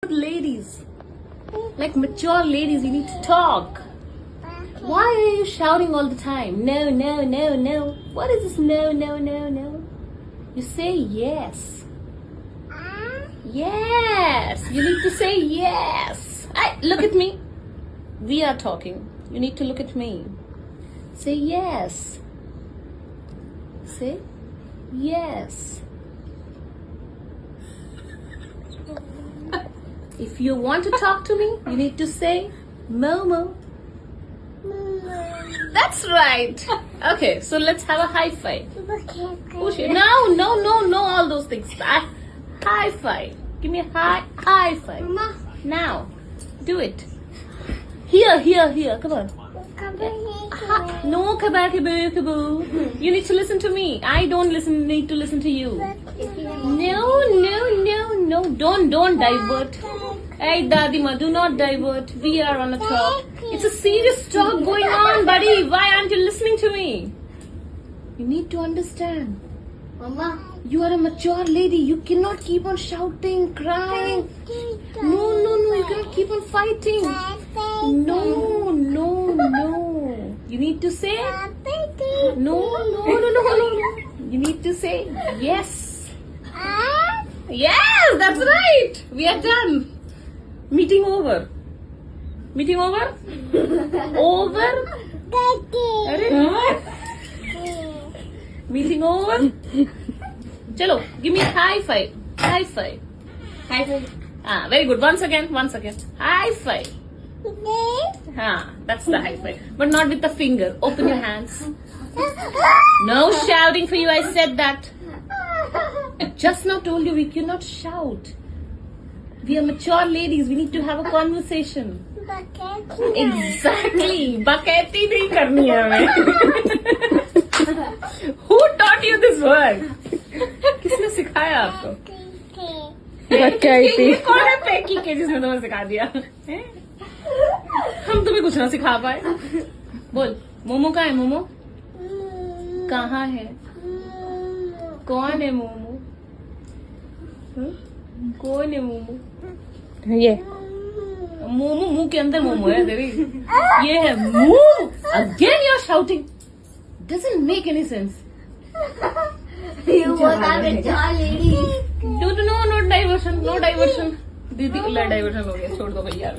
Ladies, like mature ladies, you need to talk. Why are you shouting all the time? No, no, no, no. What is this? No, no, no, no. You say yes. Yes. You need to say yes. Look at me. We are talking. You need to look at me. Say yes. Say yes. If you want to talk to me, you need to say Momo. That's right. Okay, so let's have a high five. Push it. No, no, no, no, all those things. High five. Give me a high five. Now, do it. Here, here, here. Come on. No, kaboo. You need to listen to me. I don't need to listen to you. No, no, no, no. Don't divert. Hey, Dadima, do not divert. We are on a talk. It's a serious talk going on, buddy. Why aren't you listening to me? You need to understand. Mama. You are a mature lady. You cannot keep on shouting, crying. No, no, no. You cannot keep on fighting. No, no, no. You need to say no, no, no, no, no. You need to say yes. Yes, that's right. We are done. Meeting over. Meeting over? Over? Meeting over? Chalo, give me a high five. High five. High five. Very good. Once again. High five. That's the high five. But not with the finger. Open your hands. No shouting for you. I said that. I just now told you we cannot shout. We are mature ladies. We need to have a conversation. Exactly. Baketi nahi karni hai hमें. Who taught you this word? किसने सिखाया आपको? बकैती. कौन है पैकी के जिसने तुम्हें सिखा दिया? हम तुम्हें कुछ ना सिखा पाए. बोल, मोमो कहाँ है? मोमो कहाँ है? कौन है मोमो? कौन है मोमो? ये मोमो मुंह के अंदर मोमो है तेरी. ये है मुंह. Again you're shouting. Doesn't make any sense. You both are mature ladies. No diversion. दीदी diversion हो गया. छोड़ दो भैया.